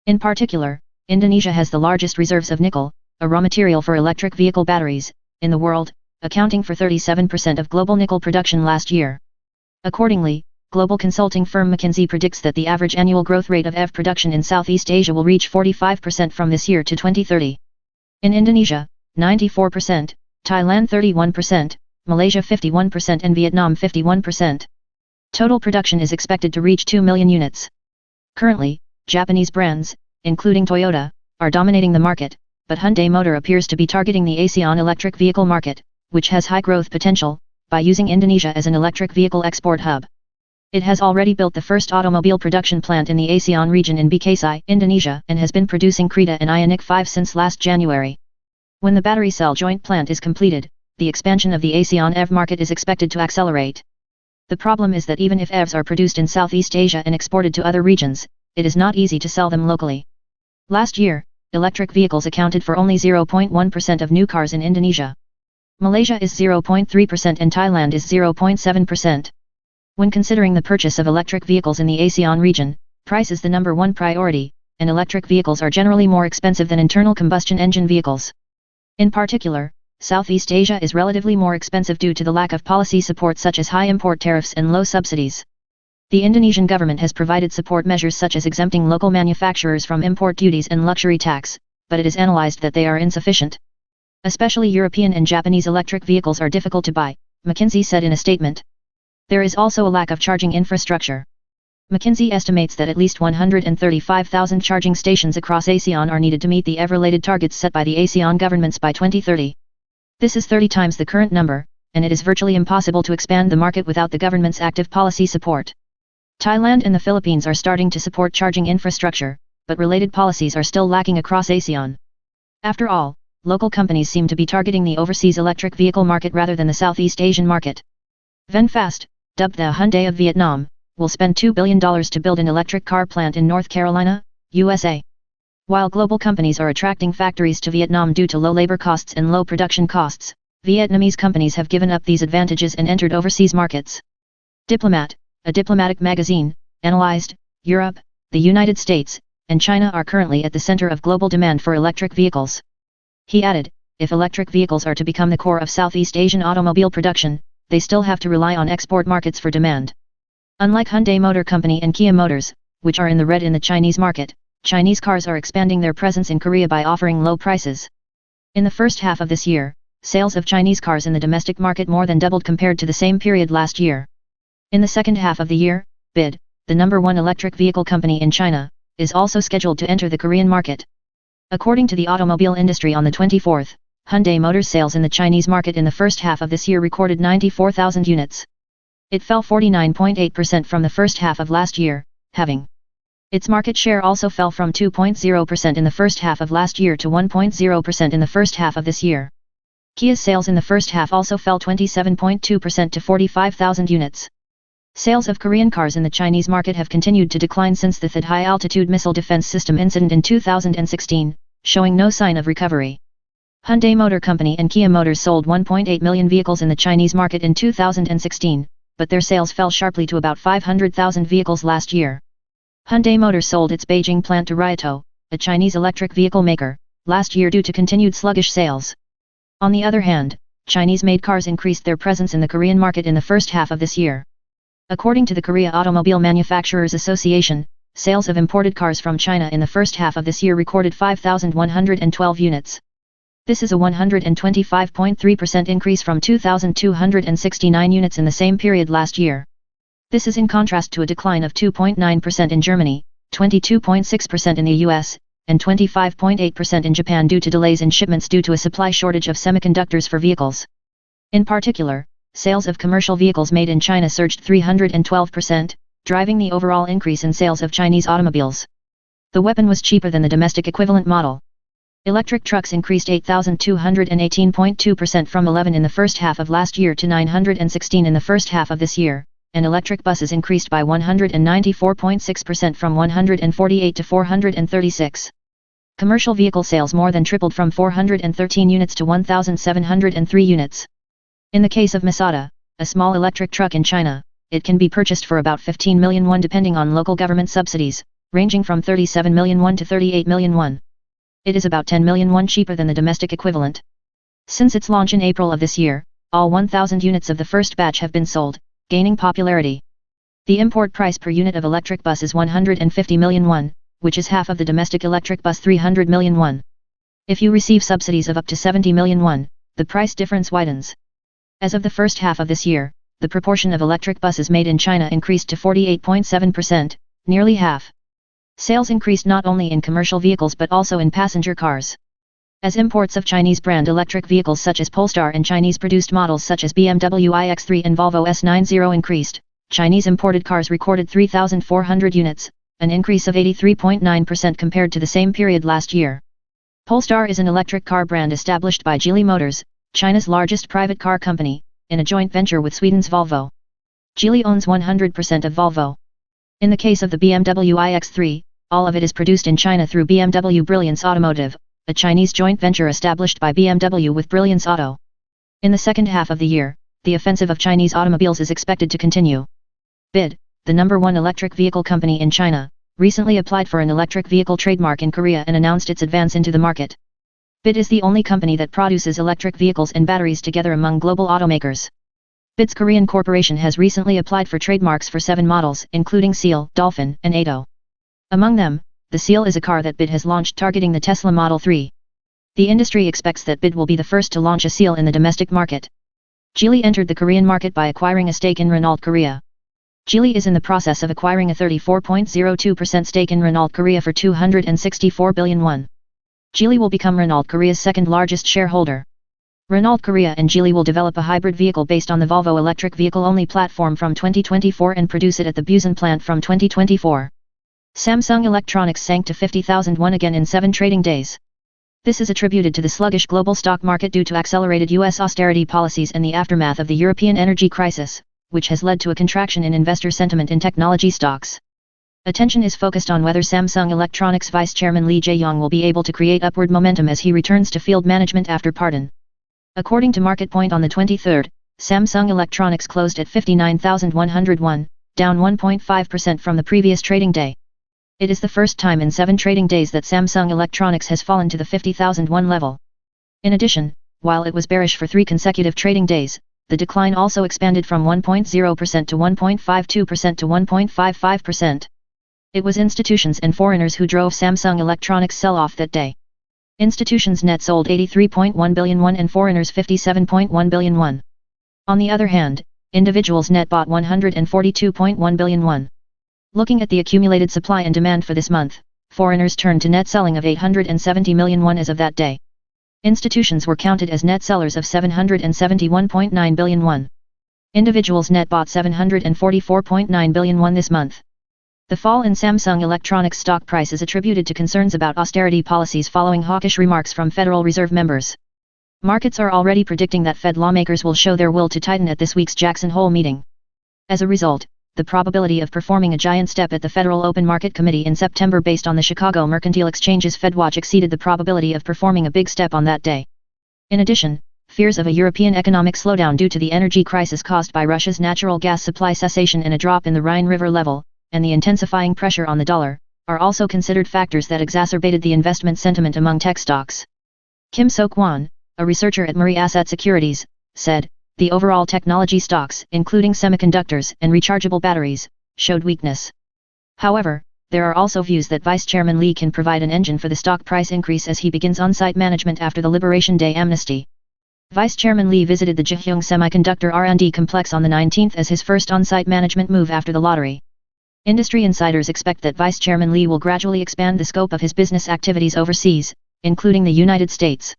In particular, Indonesia has the largest reserves of nickel, a raw material for electric vehicle batteries, in the world, accounting for 37% of global nickel production last year. Accordingly, global consulting firm McKinsey predicts that the average annual growth rate of EV production in Southeast Asia will reach 45% from this year to 2030. In Indonesia, 94%, Thailand 31%, Malaysia 51% and Vietnam 51%. Total production is expected to reach 2 million units. Currently, Japanese brands, including Toyota, are dominating the market, but Hyundai Motor appears to be targeting the ASEAN electric vehicle market, which has high growth potential, by using Indonesia as an electric vehicle export hub. It has already built the first automobile production plant in the ASEAN region in Bekasi, Indonesia, and has been producing Creta and Ioniq 5 since last January. When the battery cell joint plant is completed, the expansion of the ASEAN EV market is expected to accelerate. The problem is that even if EVs are produced in Southeast Asia and exported to other regions, it is not easy to sell them locally. Last year, electric vehicles accounted for only 0.1% of new cars in Indonesia. Malaysia is 0.3% and Thailand is 0.7%. When considering the purchase of electric vehicles in the ASEAN region, price is the number one priority, and electric vehicles are generally more expensive than internal combustion engine vehicles. In particular, Southeast Asia is relatively more expensive due to the lack of policy support such as high import tariffs and low subsidies. The Indonesian government has provided support measures such as exempting local manufacturers from import duties and luxury tax, but it is analyzed that they are insufficient. Especially European and Japanese electric vehicles are difficult to buy, McKinsey said in a statement. There is also a lack of charging infrastructure. McKinsey estimates that at least 135,000 charging stations across ASEAN are needed to meet the EV-related targets set by the ASEAN governments by 2030. This is 30 times the current number, and it is virtually impossible to expand the market without the government's active policy support. Thailand and the Philippines are starting to support charging infrastructure, but related policies are still lacking across ASEAN. After all, local companies seem to be targeting the overseas electric vehicle market rather than the Southeast Asian market. VinFast, dubbed the Hyundai of Vietnam, will spend $2 billion to build an electric car plant in North Carolina, USA. While global companies are attracting factories to Vietnam due to low labor costs and low production costs, Vietnamese companies have given up these advantages and entered overseas markets. Diplomat, a diplomatic magazine, analyzed, Europe, the United States, and China are currently at the center of global demand for electric vehicles. He added, if electric vehicles are to become the core of Southeast Asian automobile production, they still have to rely on export markets for demand. Unlike Hyundai Motor Company and Kia Motors, which are in the red in the Chinese market, Chinese cars are expanding their presence in Korea by offering low prices. In the first half of this year, sales of Chinese cars in the domestic market more than doubled compared to the same period last year. In the second half of the year, BYD, the number one electric vehicle company in China, is also scheduled to enter the Korean market. According to the automobile industry on the 24th, Hyundai Motors sales in the Chinese market in the first half of this year recorded 94,000 units. It fell 49.8% from the first half of last year, having. Its market share also fell from 2.0% in the first half of last year to 1.0% in the first half of this year. Kia's sales in the first half also fell 27.2% to 45,000 units. Sales of Korean cars in the Chinese market have continued to decline since the THAAD high-altitude missile defense system incident in 2016, showing no sign of recovery. Hyundai Motor Company and Kia Motors sold 1.8 million vehicles in the Chinese market in 2016, but their sales fell sharply to about 500,000 vehicles last year. Hyundai Motors sold its Beijing plant to Ryoto, a Chinese electric vehicle maker, last year due to continued sluggish sales. On the other hand, Chinese-made cars increased their presence in the Korean market in the first half of this year. According to the Korea Automobile Manufacturers Association, sales of imported cars from China in the first half of this year recorded 5,112 units. This is a 125.3% increase from 2,269 units in the same period last year. This is in contrast to a decline of 2.9% in Germany, 22.6% in the US, and 25.8% in Japan due to delays in shipments due to a supply shortage of semiconductors for vehicles. In particular, sales of commercial vehicles made in China surged 312%, driving the overall increase in sales of Chinese automobiles. The weapon was cheaper than the domestic equivalent model. Electric trucks increased 8,218.2% from 11 in the first half of last year to 916 in the first half of this year, and electric buses increased by 194.6% from 148 to 436. Commercial vehicle sales more than tripled from 413 units to 1,703 units. In the case of Masada, a small electric truck in China, it can be purchased for about 15 million won depending on local government subsidies, ranging from 37 million won to 38 million won. It is about 10 million won cheaper than the domestic equivalent. Since its launch in April of this year, all 1,000 units of the first batch have been sold, gaining popularity. The import price per unit of electric bus is 150 million won, which is half of the domestic electric bus 300 million won. If you receive subsidies of up to 70 million won, the price difference widens. As of the first half of this year, the proportion of electric buses made in China increased to 48.7%, nearly half. Sales increased not only in commercial vehicles but also in passenger cars. As imports of Chinese brand electric vehicles such as Polestar and Chinese-produced models such as BMW iX3 and Volvo S90 increased, Chinese imported cars recorded 3,400 units, an increase of 83.9% compared to the same period last year. Polestar is an electric car brand established by Geely Motors, China's largest private car company, in a joint venture with Sweden's Volvo. Geely owns 100% of Volvo. In the case of the BMW iX3, all of it is produced in China through BMW Brilliance Automotive, a Chinese joint venture established by BMW with Brilliance Auto. In the second half of the year, the offensive of Chinese automobiles is expected to continue. BYD, the #1 electric vehicle company in China, recently applied for an electric vehicle trademark in Korea and announced its advance into the market. BYD is the only company that produces electric vehicles and batteries together among global automakers. BYD's Korean corporation has recently applied for trademarks for 7 models, including Seal, Dolphin, and Ado. Among them, the Seal is a car that BYD has launched targeting the Tesla Model 3. The industry expects that BYD will be the first to launch a Seal in the domestic market. Geely entered the Korean market by acquiring a stake in Renault Korea. Geely is in the process of acquiring a 34.02% stake in Renault Korea for 264 billion won. Geely will become Renault Korea's second largest shareholder. Renault Korea and Geely will develop a hybrid vehicle based on the Volvo electric vehicle-only platform from 2024 and produce it at the Busan plant from 2024. Samsung Electronics sank to 50,000 won again in 7 trading days. This is attributed to the sluggish global stock market due to accelerated US austerity policies and the aftermath of the European energy crisis, which has led to a contraction in investor sentiment in technology stocks. Attention is focused on whether Samsung Electronics Vice Chairman Lee Jae-myeong will be able to create upward momentum as he returns to field management after pardon. According to Market Point on the 23rd, Samsung Electronics closed at 59,101, down 1.5% from the previous trading day. It is the first time in 7 trading days that Samsung Electronics has fallen to the 50,001 level. In addition, while it was bearish for 3 consecutive trading days, the decline also expanded from 1.0% to 1.52% to 1.55%. It was institutions and foreigners who drove Samsung Electronics sell-off that day. Institutions net sold 83.1 billion won and foreigners 57.1 billion won. On the other hand, individuals net bought 142.1 billion won. Looking at the accumulated supply and demand for this month, foreigners turned to net selling of 870 million won as of that day. Institutions were counted as net sellers of 771.9 billion won. Individuals net bought 744.9 billion won this month. The fall in Samsung Electronics stock price is attributed to concerns about austerity policies following hawkish remarks from Federal Reserve members. Markets are already predicting that Fed lawmakers will show their will to tighten at this week's Jackson Hole meeting. As a result, the probability of performing a giant step at the Federal Open Market Committee in September based on the Chicago Mercantile Exchange's FedWatch exceeded the probability of performing a big step on that day. In addition, fears of a European economic slowdown due to the energy crisis caused by Russia's natural gas supply cessation and a drop in the Rhine River level, and the intensifying pressure on the dollar, are also considered factors that exacerbated the investment sentiment among tech stocks. Kim Sok-won, a researcher at Murray Asset Securities, said, the overall technology stocks, including semiconductors and rechargeable batteries, showed weakness. However, There are also views that Vice Chairman Lee can provide an engine for the stock price increase as he begins on-site management after the Liberation Day amnesty. Vice Chairman Lee visited the Jae-myung Semiconductor R&D complex on the 19th as his first on-site management move after the lottery. Industry insiders expect that Vice Chairman Lee will gradually expand the scope of his business activities overseas, including the United States.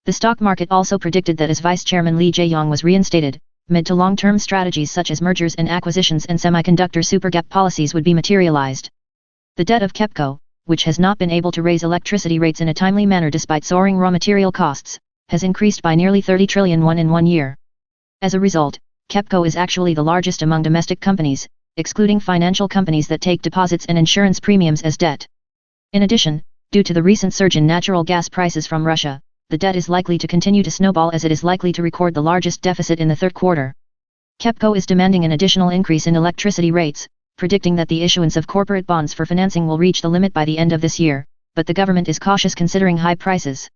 The stock market also predicted that as Vice Chairman Lee Jae-myung was reinstated, mid to long-term strategies such as mergers and acquisitions and semiconductor super-gap policies would be materialized. The debt of KEPCO, which has not been able to raise electricity rates in a timely manner despite soaring raw material costs, has increased by nearly 30 trillion won in 1 year. As a result, KEPCO is actually the largest among domestic companies, excluding financial companies that take deposits and insurance premiums as debt. In addition, due to the recent surge in natural gas prices from Russia, the debt is likely to continue to snowball as it is likely to record the largest deficit in the third quarter. KEPCO is demanding an additional increase in electricity rates, predicting that the issuance of corporate bonds for financing will reach the limit by the end of this year, but the government is cautious considering high prices.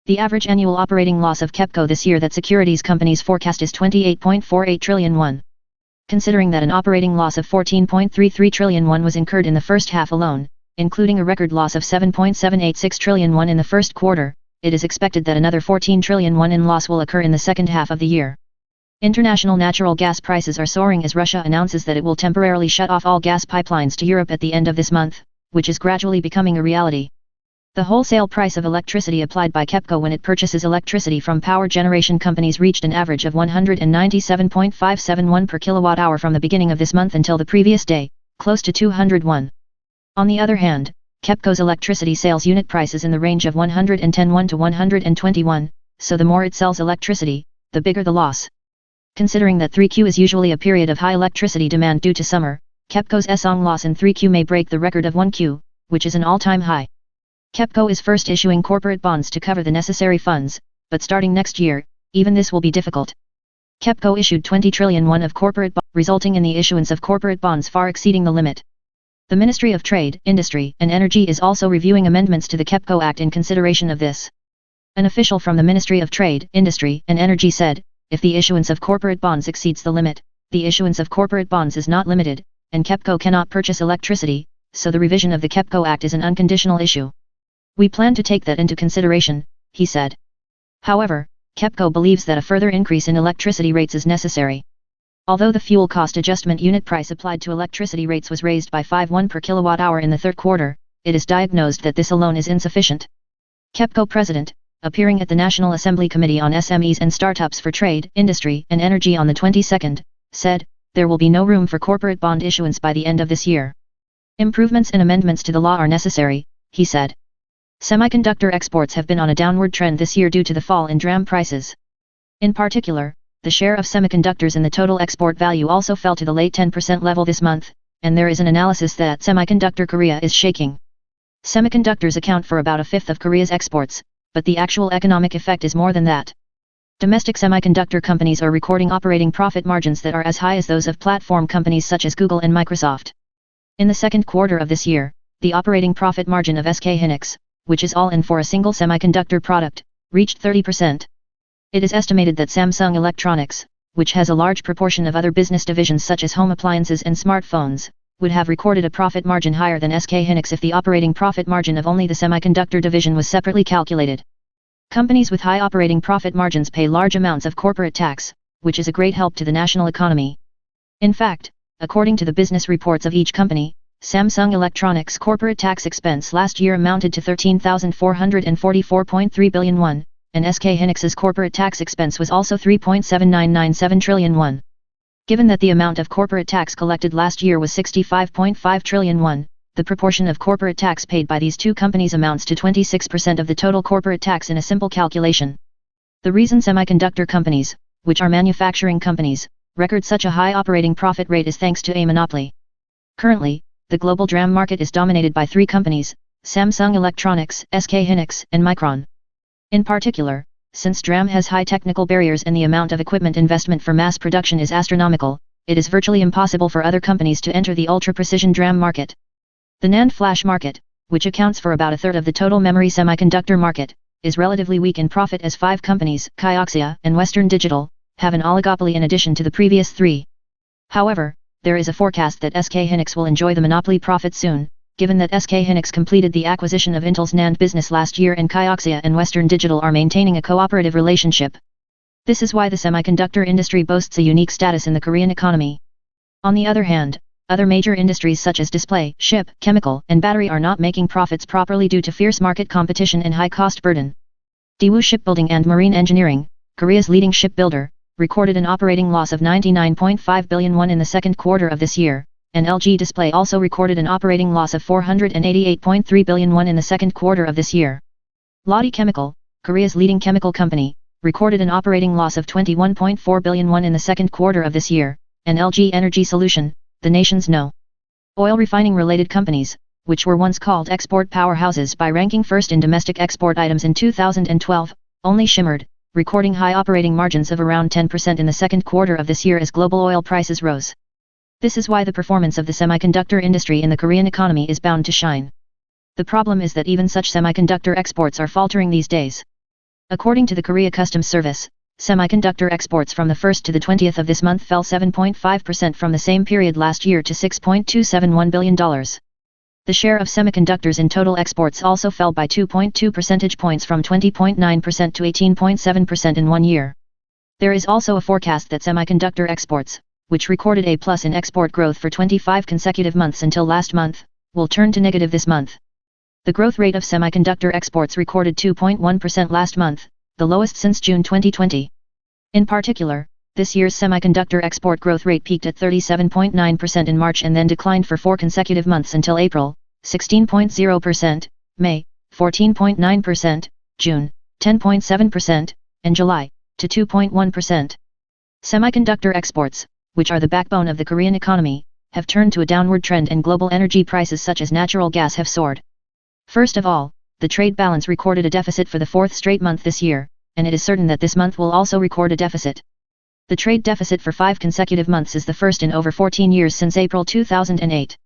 The average annual operating loss of KEPCO this year that securities companies forecast is 28.48 trillion won. Considering that an operating loss of 14.33 trillion won was incurred in the first half alone, including a record loss of 7.786 trillion won in the first quarter, it is expected that another 14 trillion won in loss will occur in the second half of the year. International natural gas prices are soaring as Russia announces that it will temporarily shut off all gas pipelines to Europe at the end of this month, which is gradually becoming a reality. The wholesale price of electricity applied by KEPCO when it purchases electricity from power generation companies reached an average of 197.571 per kilowatt-hour from the beginning of this month until the previous day, close to 201. On the other hand, KEPCO's electricity sales unit price is in the range of 110 won to 121, so the more it sells electricity, the bigger the loss. Considering that 3Q is usually a period of high electricity demand due to summer, KEPCO's SOng loss in 3Q may break the record of 1Q, which is an all-time high. KEPCO is first issuing corporate bonds to cover the necessary funds, but starting next year, even this will be difficult. KEPCO issued 20 trillion won of corporate bonds, resulting in the issuance of corporate bonds far exceeding the limit. The Ministry of Trade, Industry and Energy is also reviewing amendments to the KEPCO Act in consideration of this. An official from the Ministry of Trade, Industry and Energy said, if the issuance of corporate bonds exceeds the limit, the issuance of corporate bonds is not limited, and KEPCO cannot purchase electricity, so the revision of the KEPCO Act is an unconditional issue. We plan to take that into consideration, he said. However, KEPCO believes that a further increase in electricity rates is necessary. Although the fuel cost adjustment unit price applied to electricity rates was raised by 5 won per kilowatt-hour in the third quarter, it is diagnosed that this alone is insufficient. KEPCO President, appearing at the National Assembly Committee on SMEs and Startups for Trade, Industry and Energy on the 22nd, said, there will be no room for corporate bond issuance by the end of this year. Improvements and amendments to the law are necessary, he said. Semiconductor exports have been on a downward trend this year due to the fall in DRAM prices. In particular, the share of semiconductors in the total export value also fell to the late 10% level this month, and there is an analysis that Semiconductor Korea is shaking. Semiconductors account for about a fifth of Korea's exports, but the actual economic effect is more than that. Domestic semiconductor companies are recording operating profit margins that are as high as those of platform companies such as Google and Microsoft. In the second quarter of this year, the operating profit margin of SK Hynix, which is all in for a single semiconductor product, reached 30%. It is estimated that Samsung Electronics, which has a large proportion of other business divisions such as home appliances and smartphones, would have recorded a profit margin higher than SK Hynix if the operating profit margin of only the semiconductor division was separately calculated. Companies with high operating profit margins pay large amounts of corporate tax, which is a great help to the national economy. In fact, according to the business reports of each company, Samsung Electronics' corporate tax expense last year amounted to 13,444.3 billion won, and SK Hynix's corporate tax expense was also 3.7997 trillion won. Given that the amount of corporate tax collected last year was 65.5 trillion won, the proportion of corporate tax paid by these two companies amounts to 26% of the total corporate tax in a simple calculation. The reason semiconductor companies, which are manufacturing companies, record such a high operating profit rate is thanks to a monopoly. Currently, the global DRAM market is dominated by three companies, Samsung Electronics, SK Hynix, and Micron. In particular, since DRAM has high technical barriers and the amount of equipment investment for mass production is astronomical, it is virtually impossible for other companies to enter the ultra-precision DRAM market. The NAND flash market, which accounts for about a third of the total memory semiconductor market, is relatively weak in profit as 5 companies, Kioxia and Western Digital, have an oligopoly in addition to the previous 3. However, there is a forecast that SK Hynix will enjoy the monopoly profit soon, given that SK Hynix completed the acquisition of Intel's NAND business last year and Kioxia and Western Digital are maintaining a cooperative relationship. This is why the semiconductor industry boasts a unique status in the Korean economy. On the other hand, other major industries such as display, ship, chemical, and battery are not making profits properly due to fierce market competition and high cost burden. Daewoo Shipbuilding and Marine Engineering, Korea's leading shipbuilder, recorded an operating loss of 99.5 billion won in the second quarter of this year, and LG Display also recorded an operating loss of 488.3 billion won in the second quarter of this year. Lotte Chemical, Korea's leading chemical company, recorded an operating loss of 21.4 billion won in the second quarter of this year, and LG Energy Solution, the nation's oil refining related companies, which were once called export powerhouses by ranking first in domestic export items in 2012, only shimmered, recording high operating margins of around 10% in the second quarter of this year as global oil prices rose. This is why the performance of the semiconductor industry in the Korean economy is bound to shine. The problem is that even such semiconductor exports are faltering these days. According to the Korea Customs Service, semiconductor exports from the 1st to the 20th of this month fell 7.5% from the same period last year to $6.271 billion. The share of semiconductors in total exports also fell by 2.2 percentage points from 20.9% to 18.7% in 1 year. There is also a forecast that semiconductor exports, which recorded a plus in export growth for 25 consecutive months until last month, will turn to negative this month. The growth rate of semiconductor exports recorded 2.1% last month, the lowest since June 2020. In particular, this year's semiconductor export growth rate peaked at 37.9% in March and then declined for 4 consecutive months until April, 16.0%, May, 14.9%, June, 10.7%, and July, to 2.1%. Semiconductor exports, which are the backbone of the Korean economy, have turned to a downward trend and global energy prices such as natural gas have soared. First of all, the trade balance recorded a deficit for the 4th straight month this year, and it is certain that this month will also record a deficit. The trade deficit for 5 consecutive months is the first in over 14 years since April 2008.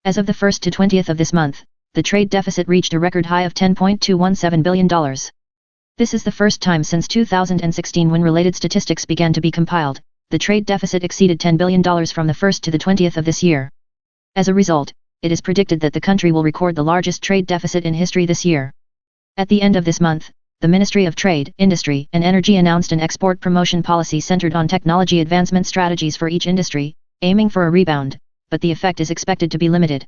As of the 1st to 20th of this month, the trade deficit reached a record high of $10.217 billion. This is the first time since 2016 when related statistics began to be compiled. The trade deficit exceeded $10 billion from the 1st to the 20th of this year. As a result, it is predicted that the country will record the largest trade deficit in history this year. At the end of this month, the Ministry of Trade, Industry and Energy announced an export promotion policy centered on technology advancement strategies for each industry, aiming for a rebound, but the effect is expected to be limited.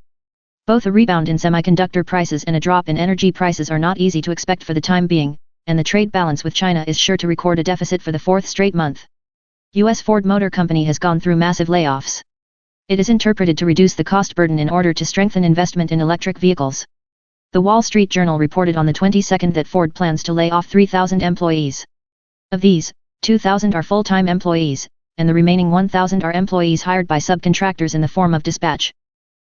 Both a rebound in semiconductor prices and a drop in energy prices are not easy to expect for the time being, and the trade balance with China is sure to record a deficit for the 4th straight month. U.S. Ford Motor Company has gone through massive layoffs. It is interpreted to reduce the cost burden in order to strengthen investment in electric vehicles. The Wall Street Journal reported on the 22nd that Ford plans to lay off 3,000 employees. Of these, 2,000 are full-time employees, and the remaining 1,000 are employees hired by subcontractors in the form of dispatch.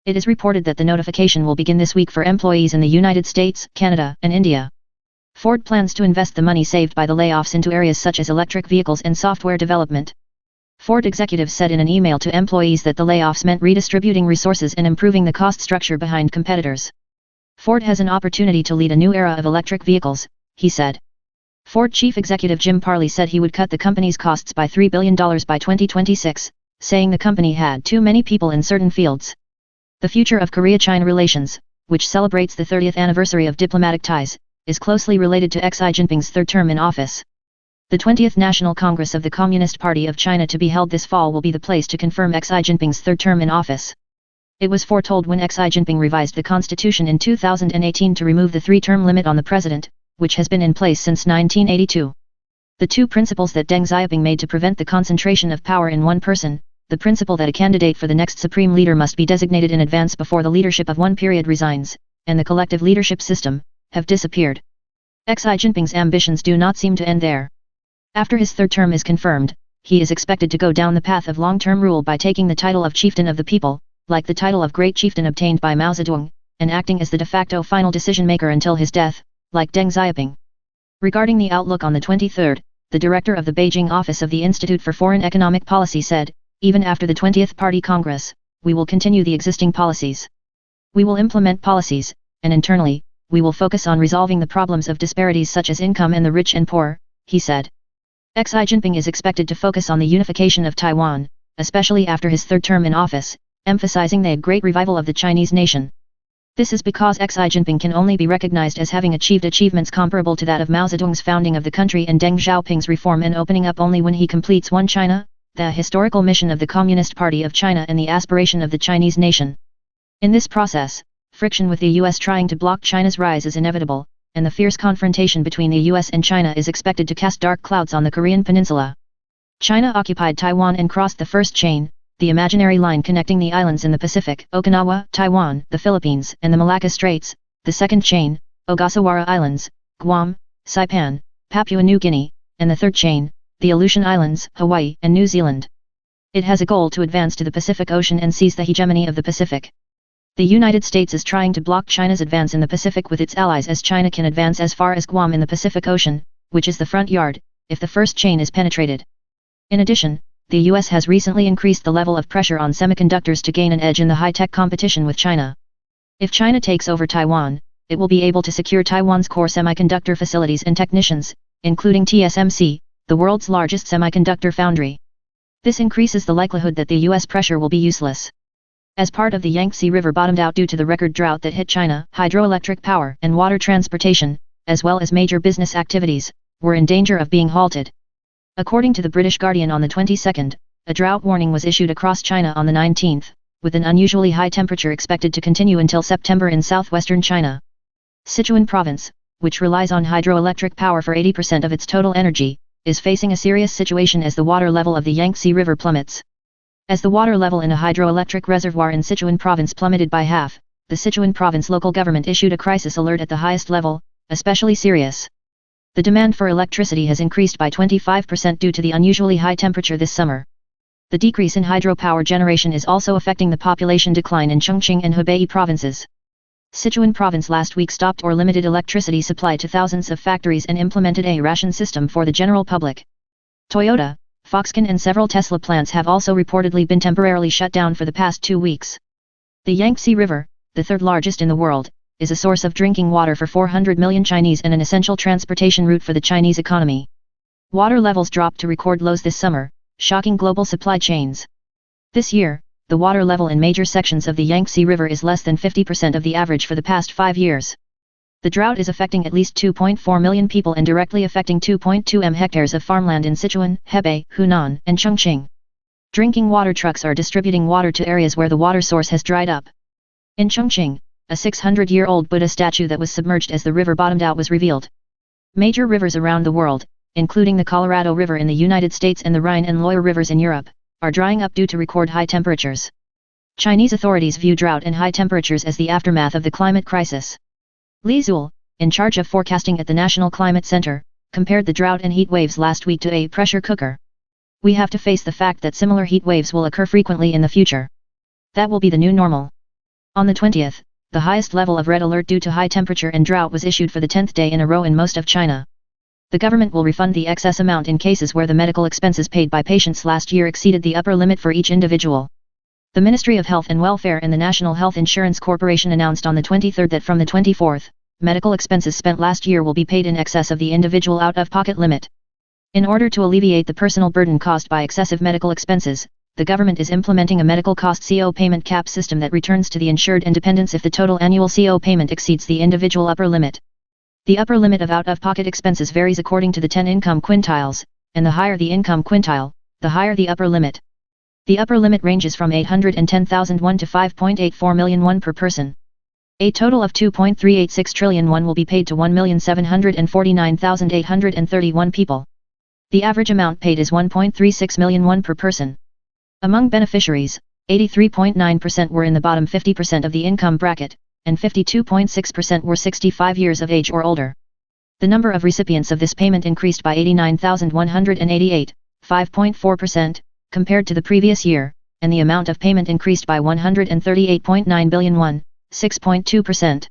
It is reported that the notification will begin this week for employees in the United States, Canada, and India. Ford plans to invest the money saved by the layoffs into areas such as electric vehicles and software development. Ford executives said in an email to employees that the layoffs meant redistributing resources and improving the cost structure behind competitors. Ford has an opportunity to lead a new era of electric vehicles, he said. Ford chief executive Jim Farley said he would cut the company's costs by $3 billion by 2026, saying the company had too many people in certain fields. The future of Korea-China relations, which celebrates the 30th anniversary of diplomatic ties, is closely related to Xi Jinping's third term in office. The 20th National Congress of the Communist Party of China to be held this fall will be the place to confirm Xi Jinping's third term in office. It was foretold when Xi Jinping revised the constitution in 2018 to remove the 3-term limit on the president, which has been in place since 1982. The two principles that Deng Xiaoping made to prevent the concentration of power in one person, the principle that a candidate for the next supreme leader must be designated in advance before the leadership of one period resigns, and the collective leadership system, have disappeared. Xi Jinping's ambitions do not seem to end there. After his third term is confirmed, he is expected to go down the path of long-term rule by taking the title of chieftain of the people, like the title of great chieftain obtained by Mao Zedong, and acting as the de facto final decision-maker until his death, like Deng Xiaoping. Regarding the outlook on the 23rd, the director of the Beijing office of the Institute for Foreign Economic Policy said, even after the 20th Party Congress, we will continue the existing policies. We will implement policies, and internally, we will focus on resolving the problems of disparities such as income and the rich and poor, he said. Xi Jinping is expected to focus on the unification of Taiwan, especially after his third term in office, emphasizing the great revival of the Chinese nation. This is because Xi Jinping can only be recognized as having achieved achievements comparable to that of Mao Zedong's founding of the country and Deng Xiaoping's reform and opening up only when he completes One China, the historical mission of the Communist Party of China and the aspiration of the Chinese nation. In this process, friction with the US trying to block China's rise is inevitable, and the fierce confrontation between the US and China is expected to cast dark clouds on the Korean peninsula. China occupied Taiwan and crossed the first chain, the imaginary line connecting the islands in the Pacific, Okinawa, Taiwan, the Philippines, and the Malacca Straits, the second chain, Ogasawara Islands, Guam, Saipan, Papua New Guinea, and the third chain, the Aleutian Islands, Hawaii, and New Zealand. It has a goal to advance to the Pacific Ocean and seize the hegemony of the Pacific. The United States is trying to block China's advance in the Pacific with its allies as China can advance as far as Guam in the Pacific Ocean, which is the front yard, if the first chain is penetrated. In addition, the US has recently increased the level of pressure on semiconductors to gain an edge in the high-tech competition with China. If China takes over Taiwan, it will be able to secure Taiwan's core semiconductor facilities and technicians, including TSMC, the world's largest semiconductor foundry. This increases the likelihood that the US pressure will be useless. As part of the Yangtze River bottomed out due to the record drought that hit China, hydroelectric power and water transportation, as well as major business activities, were in danger of being halted. According to the British Guardian on the 22nd, a drought warning was issued across China on the 19th, with an unusually high temperature expected to continue until September in southwestern China. Sichuan province, which relies on hydroelectric power for 80% of its total energy, is facing a serious situation as the water level of the Yangtze River plummets. As the water level in a hydroelectric reservoir in Sichuan province plummeted by half, the Sichuan province local government issued a crisis alert at the highest level, especially serious. The demand for electricity has increased by 25% due to the unusually high temperature this summer. The decrease in hydropower generation is also affecting the population decline in Chongqing and Hebei provinces. Sichuan province last week stopped or limited electricity supply to thousands of factories and implemented a ration system for the general public. Toyota, Foxconn and several Tesla plants have also reportedly been temporarily shut down for the past 2 weeks. The Yangtze River, the third largest in the world, is a source of drinking water for 400 million Chinese and an essential transportation route for the Chinese economy. Water levels dropped to record lows this summer, shocking global supply chains. This year, the water level in major sections of the Yangtze River is less than 50% of the average for the past 5 years. The drought is affecting at least 2.4 million people and directly affecting 2.2 m hectares of farmland in Sichuan, Hebei, Hunan, and Chongqing. Drinking water trucks are distributing water to areas where the water source has dried up. In Chongqing, a 600-year-old Buddha statue that was submerged as the river bottomed out was revealed. Major rivers around the world, including the Colorado River in the United States and the Rhine and Loire rivers in Europe, are drying up due to record high temperatures. Chinese authorities view drought and high temperatures as the aftermath of the climate crisis. Li Zul, in charge of forecasting at the National Climate Center, compared the drought and heat waves last week to a pressure cooker. We have to face the fact that similar heat waves will occur frequently in the future. That will be the new normal. On the 20th, the highest level of red alert due to high temperature and drought was issued for the 10th day in a row in most of China. The government will refund the excess amount in cases where the medical expenses paid by patients last year exceeded the upper limit for each individual. The Ministry of Health and Welfare and the National Health Insurance Corporation announced on the 23rd that from the 24th, medical expenses spent last year will be paid in excess of the individual out-of-pocket limit. In order to alleviate the personal burden caused by excessive medical expenses, the government is implementing a medical cost CO payment cap system that returns to the insured independence if the total annual CO payment exceeds the individual upper limit. The upper limit of out-of-pocket expenses varies according to the 10 income quintiles, and the higher the income quintile, the higher the upper limit. The upper limit ranges from 810,000 won to 5.84 million won per person. A total of 2.386 trillion won will be paid to 1,749,831 people. The average amount paid is 1.36 million won per person. Among beneficiaries, 83.9% were in the bottom 50% of the income bracket, and 52.6% were 65 years of age or older. The number of recipients of this payment increased by 89,188, 5.4%, compared to the previous year, and the amount of payment increased by 138.9 billion won, 6.2%.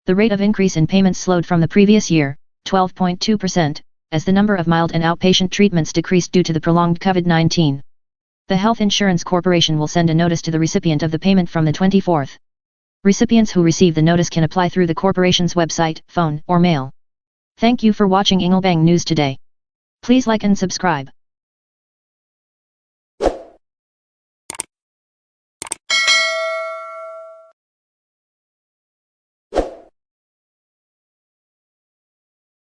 The rate of increase in payments slowed from the previous year, 12.2%, as the number of mild and outpatient treatments decreased due to the prolonged COVID-19. The Health Insurance Corporation will send a notice to the recipient of the payment from the 24th. Recipients who receive the notice can apply through the corporation's website, phone, or mail. Thank you for watching InGilBang News today. Please like and subscribe.